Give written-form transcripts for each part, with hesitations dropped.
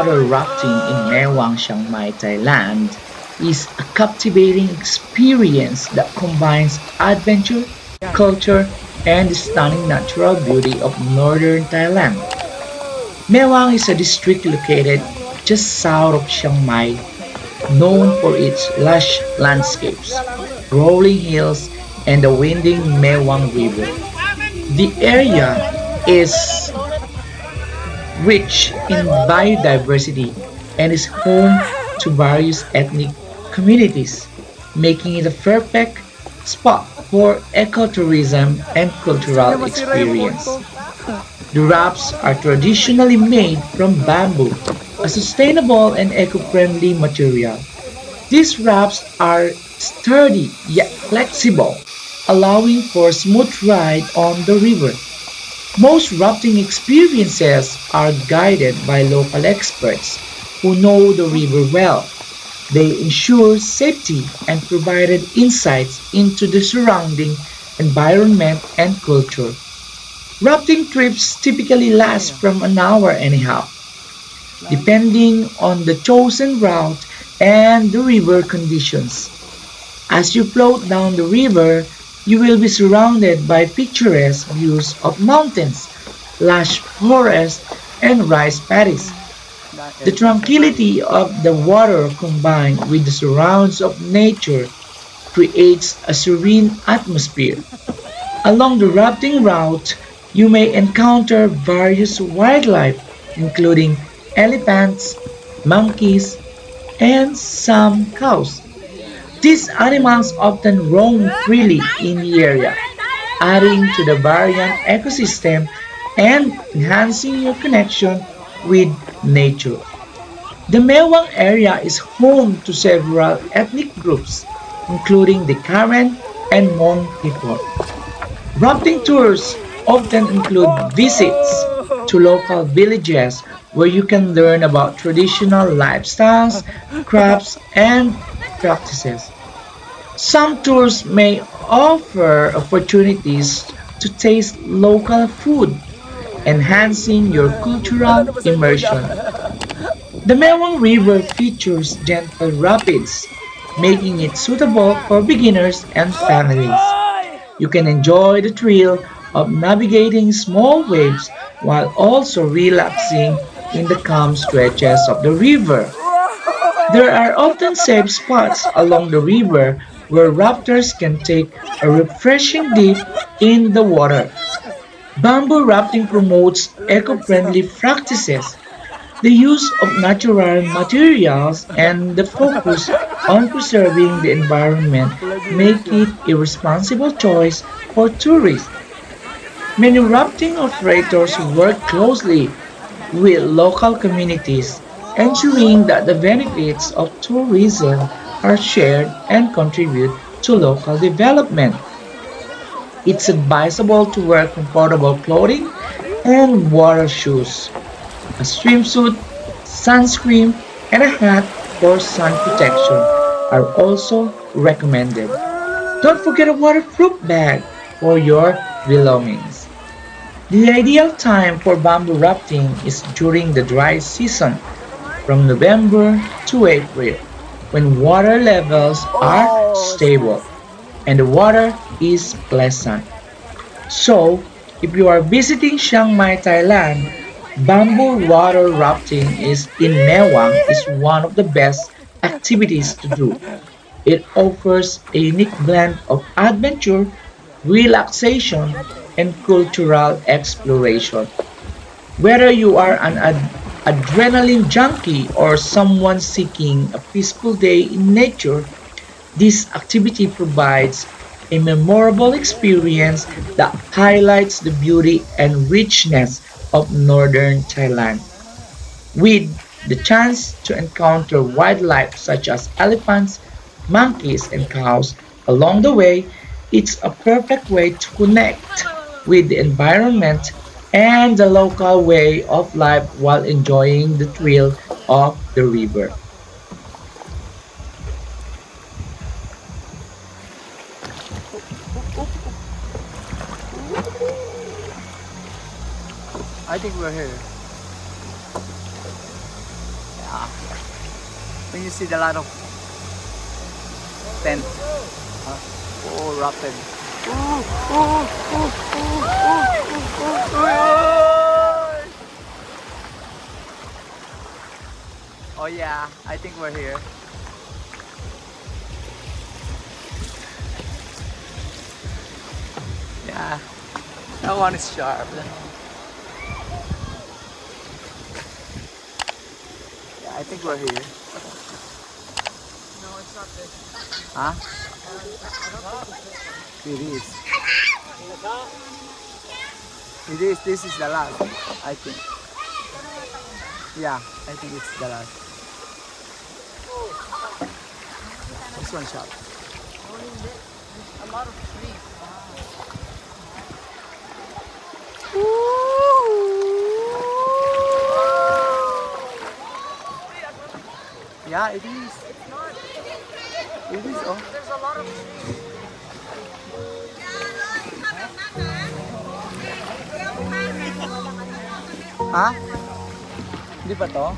water rafting in Mae Wang, Chiang Mai, Thailand is a captivating experience that combines adventure, culture, and the stunning natural beauty of northern Thailand. Mae Wang is a district located just south of Chiang Mai, known for its lush landscapes, rolling hills, and the winding Mae Wang River. The area is rich in biodiversity and is home to various ethnic communities, making it a perfect spot for ecotourism and cultural experience. The wraps are traditionally made from bamboo, a sustainable and eco-friendly material. These wraps are sturdy yet flexible, allowing for smooth ride on the river. Most rafting experiences are guided by local experts who know the river well. They ensure safety and provided insights into the surrounding environment and culture. Rafting trips typically last from an hour and a half, depending on the chosen route and the river conditions. As you float down the river, you will be surrounded by picturesque views of mountains, lush forests, and rice paddies. The tranquility of the water combined with the surrounds of nature creates a serene atmosphere. Along the rafting route, you may encounter various wildlife, including elephants, monkeys, and some cows. These animals often roam freely in the area, adding to the variant ecosystem and enhancing your connection with nature. The Mewang area is home to several ethnic groups, including the Karen and Hmong people. Rafting tours often include visits to local villages where you can learn about traditional lifestyles, crafts, and practices. Some tours may offer opportunities to taste local food, enhancing your cultural immersion. The Mewang River features gentle rapids, making it suitable for beginners and families. You can enjoy the thrill of navigating small waves while also relaxing in the calm stretches of the river. There are often safe spots along the river where rafters can take a refreshing dip in the water. Bamboo rafting promotes eco-friendly practices. The use of natural materials and the focus on preserving the environment make it a responsible choice for tourists. Many rafting operators work closely with local communities, ensuring that the benefits of tourism are shared and contribute to local development. It's advisable to wear comfortable clothing and water shoes. A swimsuit, sunscreen, and a hat for sun protection are also recommended. Don't forget a waterproof bag for your belongings. The ideal time for bamboo rafting is during the dry season, from November to April, when water levels are stable and the water is pleasant. So, if you are visiting Chiang Mai, Thailand, bamboo water rafting is in Mewang is one of the best activities to do. It offers a unique blend of adventure, relaxation, and cultural exploration. Whether you are an adrenaline junkie or someone seeking a peaceful day in nature, this activity provides a memorable experience that highlights the beauty and richness of northern Thailand. With the chance to encounter wildlife such as elephants, monkeys, and cows along the way, it's a perfect way to connect with the environment and the local way of life while enjoying the thrill of the river. I think we're here. When you see the lot of tent. Oh, rapid. Oh yeah, I think we're here. Yeah, that one is sharp. Yeah, I think we're here. No, it's not this. Huh? I don't think it's this one. It is. It is. This is the last, I think. Yeah, I think it's the last. This one sharp. Oh, hindi. There's a lot of trees. Yeah, it is. It's not. It is. Oh. There's a lot of trees. Ha? Hindi ba to?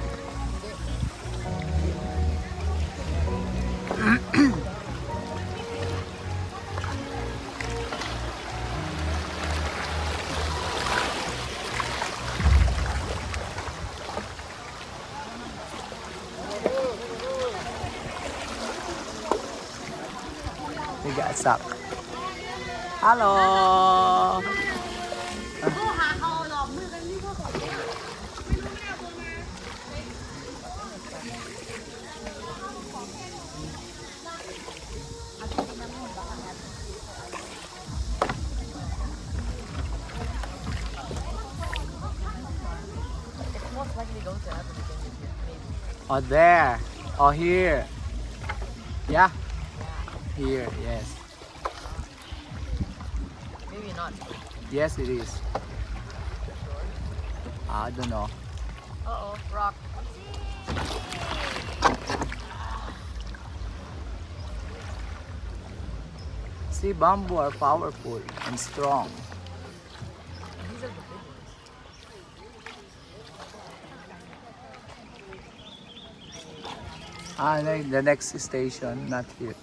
We got stuck. Hello. It's most likely going to happen again this year. Maybe. Oh, there. Oh, here. Yeah. Here, yes. Maybe not. Yes, it is. I don't know. Uh-oh, rock. See, bamboo are powerful and strong. These are the big ones. Ah, the next station, not here.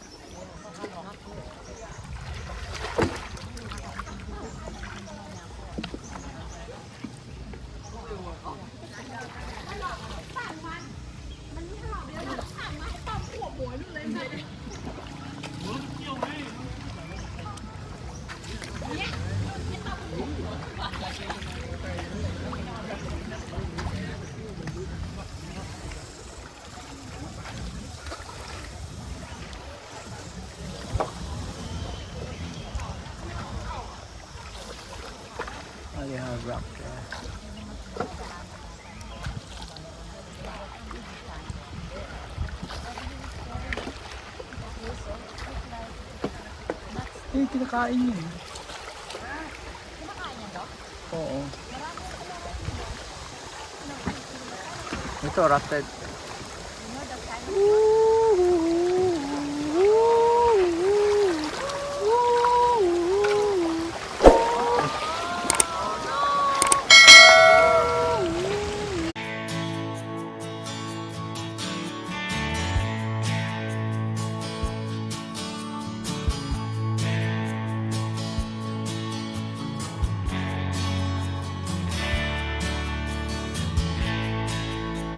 Oh, they have rock there. Eh, kinakain yun. Kinakain niya daw? Oo. Ito, rafted. You know that kind of